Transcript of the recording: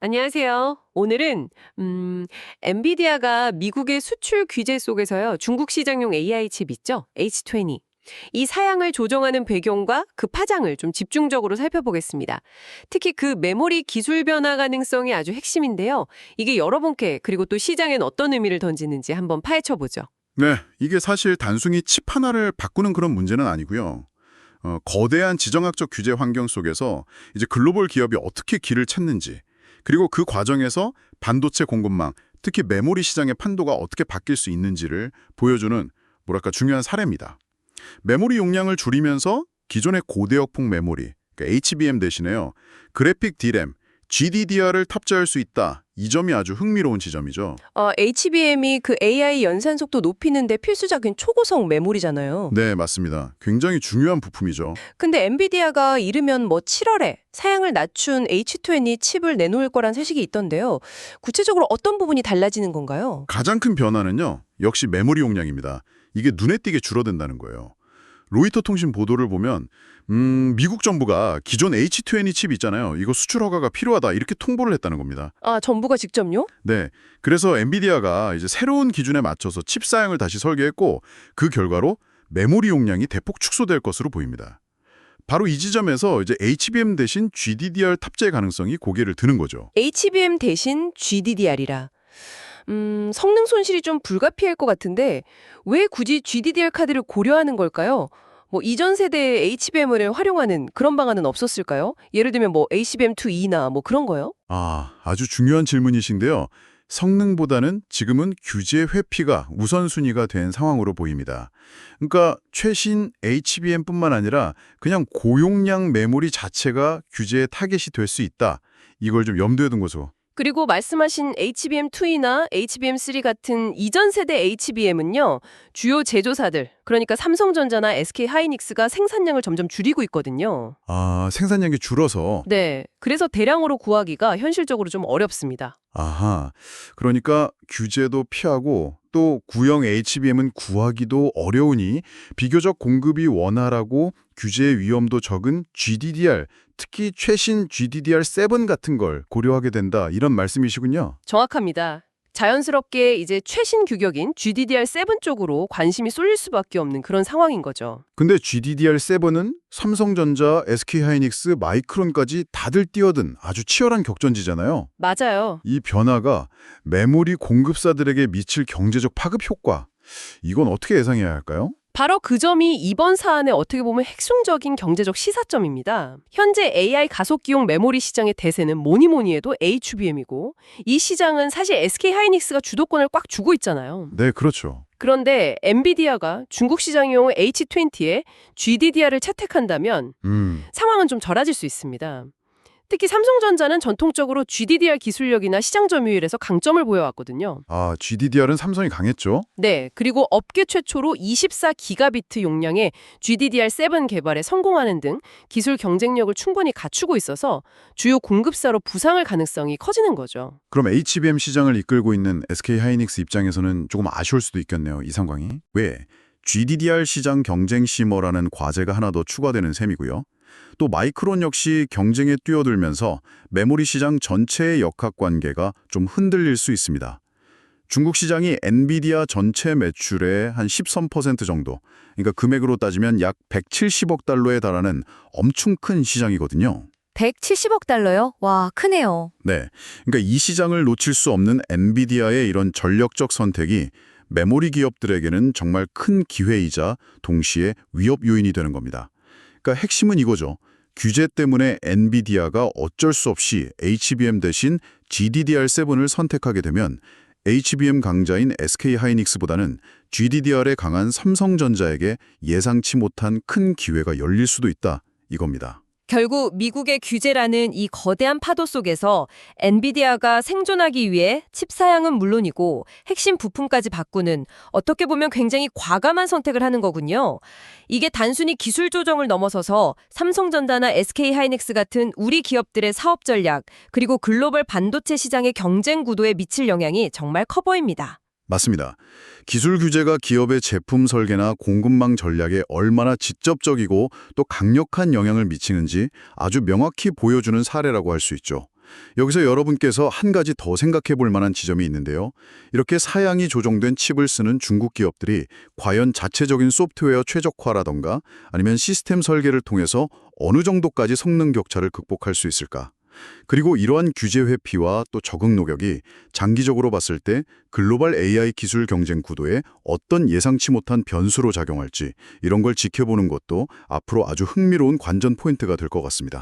안녕하세요. 오늘은 엔비디아가 미국의 수출 규제 속에서요. 중국 시장용 AI 칩 있죠? H20. 이 사양을 조정하는 배경과 그 파장을 좀 집중적으로 살펴보겠습니다. 특히 그 메모리 기술 변화 가능성이 아주 핵심인데요. 이게 여러분께 그리고 또 시장엔 어떤 의미를 던지는지 한번 파헤쳐 보죠. 네, 이게 사실 단순히 칩 하나를 바꾸는 그런 문제는 아니고요. 거대한 지정학적 규제 환경 속에서 이제 글로벌 기업이 어떻게 길을 찾는지, 그리고 그 과정에서 반도체 공급망, 특히 메모리 시장의 판도가 어떻게 바뀔 수 있는지를 보여주는 뭐랄까 중요한 사례입니다. 메모리 용량을 줄이면서 기존의 고대역폭 메모리, 그러니까 HBM 대신에요. 그래픽 D램, GDDR을 탑재할 수 있다. 이 점이 아주 흥미로운 지점이죠. HBM이 그 AI 연산 속도 높이는데 필수적인 초고속 메모리잖아요. 네, 맞습니다. 굉장히 중요한 부품이죠. 근데 엔비디아가 이르면 7월에 사양을 낮춘 H20 칩을 내놓을 거란 소식이 있던데요. 구체적으로 어떤 부분이 달라지는 건가요? 가장 큰 변화는요. 역시 메모리 용량입니다. 이게 눈에 띄게 줄어든다는 거예요. 로이터 통신 보도를 보면 미국 정부가 기존 H20 칩 있잖아요. 이거 수출 허가가 필요하다 이렇게 통보를 했다는 겁니다. 아, 정부가 직접요? 네, 그래서 엔비디아가 이제 새로운 기준에 맞춰서 칩 사양을 다시 설계했고 그 결과로 메모리 용량이 대폭 축소될 것으로 보입니다. 바로 이 지점에서 이제 HBM 대신 GDDR 탑재 가능성이 고개를 드는 거죠. HBM 대신 GDDR이라. 성능 손실이 좀 불가피할 것 같은데 왜 굳이 GDDR 카드를 고려하는 걸까요? 이전 세대의 HBM을 활용하는 그런 방안은 없었을까요? 예를 들면 HBM2E나 그런 거요? 아주 중요한 질문이신데요. 성능보다는 지금은 규제 회피가 우선순위가 된 상황으로 보입니다. 그러니까 최신 HBM뿐만 아니라 그냥 고용량 메모리 자체가 규제의 타겟이 될 수 있다. 이걸 좀 염두에 둔 거죠. 그리고 말씀하신 HBM2E나 HBM3 같은 이전 세대 HBM은요. 주요 제조사들, 그러니까 삼성전자나 SK하이닉스가 생산량을 점점 줄이고 있거든요. 생산량이 줄어서. 네, 그래서 대량으로 구하기가 현실적으로 좀 어렵습니다. 아하, 그러니까 규제도 피하고 또 구형 HBM은 구하기도 어려우니 비교적 공급이 원활하고 규제의 위험도 적은 GDDR, 특히 최신 GDDR7 같은 걸 고려하게 된다 이런 말씀이시군요. 정확합니다. 자연스럽게 이제 최신 규격인 GDDR7 쪽으로 관심이 쏠릴 수밖에 없는 그런 상황인 거죠. 근데 GDDR7은 삼성전자, SK하이닉스, 마이크론까지 다들 뛰어든 아주 치열한 격전지잖아요. 맞아요. 이 변화가 메모리 공급사들에게 미칠 경제적 파급 효과, 이건 어떻게 예상해야 할까요? 바로 그 점이 이번 사안의 어떻게 보면 핵심적인 경제적 시사점입니다. 현재 AI 가속기용 메모리 시장의 대세는 뭐니 해도 HBM이고 이 시장은 사실 SK하이닉스가 주도권을 꽉 쥐고 있잖아요. 네, 그렇죠. 그런데 엔비디아가 중국 시장용 H20에 GDDR을 채택한다면 상황은 좀 절하질 수 있습니다. 특히 삼성전자는 전통적으로 GDDR 기술력이나 시장 점유율에서 강점을 보여왔거든요. GDDR은 삼성이 강했죠. 네, 그리고 업계 최초로 24기가비트 용량의 GDDR7 개발에 성공하는 등 기술 경쟁력을 충분히 갖추고 있어서 주요 공급사로 부상할 가능성이 커지는 거죠. 그럼 HBM 시장을 이끌고 있는 SK하이닉스 입장에서는 조금 아쉬울 수도 있겠네요, 이 상황이. 왜? GDDR 시장 경쟁 심어라는 과제가 하나 더 추가되는 셈이고요. 또 마이크론 역시 경쟁에 뛰어들면서 메모리 시장 전체의 역학관계가 좀 흔들릴 수 있습니다. 중국 시장이 엔비디아 전체 매출의 한 13% 정도, 그러니까 금액으로 따지면 약 170억 달러에 달하는 엄청 큰 시장이거든요. 170억 달러요? 와, 크네요. 네, 그러니까 이 시장을 놓칠 수 없는 엔비디아의 이런 전력적 선택이 메모리 기업들에게는 정말 큰 기회이자 동시에 위협 요인이 되는 겁니다. 그러니까 핵심은 이거죠. 규제 때문에 엔비디아가 어쩔 수 없이 HBM 대신 GDDR7을 선택하게 되면 HBM 강자인 SK하이닉스보다는 GDDR에 강한 삼성전자에게 예상치 못한 큰 기회가 열릴 수도 있다 이겁니다. 결국 미국의 규제라는 이 거대한 파도 속에서 엔비디아가 생존하기 위해 칩 사양은 물론이고 핵심 부품까지 바꾸는 어떻게 보면 굉장히 과감한 선택을 하는 거군요. 이게 단순히 기술 조정을 넘어서서 삼성전자나 SK하이닉스 같은 우리 기업들의 사업 전략 그리고 글로벌 반도체 시장의 경쟁 구도에 미칠 영향이 정말 커 보입니다. 맞습니다. 기술 규제가 기업의 제품 설계나 공급망 전략에 얼마나 직접적이고 또 강력한 영향을 미치는지 아주 명확히 보여주는 사례라고 할 수 있죠. 여기서 여러분께서 한 가지 더 생각해 볼 만한 지점이 있는데요. 이렇게 사양이 조정된 칩을 쓰는 중국 기업들이 과연 자체적인 소프트웨어 최적화라던가 아니면 시스템 설계를 통해서 어느 정도까지 성능 격차를 극복할 수 있을까? 그리고 이러한 규제 회피와 또 적응 노력이 장기적으로 봤을 때 글로벌 AI 기술 경쟁 구도에 어떤 예상치 못한 변수로 작용할지 이런 걸 지켜보는 것도 앞으로 아주 흥미로운 관전 포인트가 될 것 같습니다.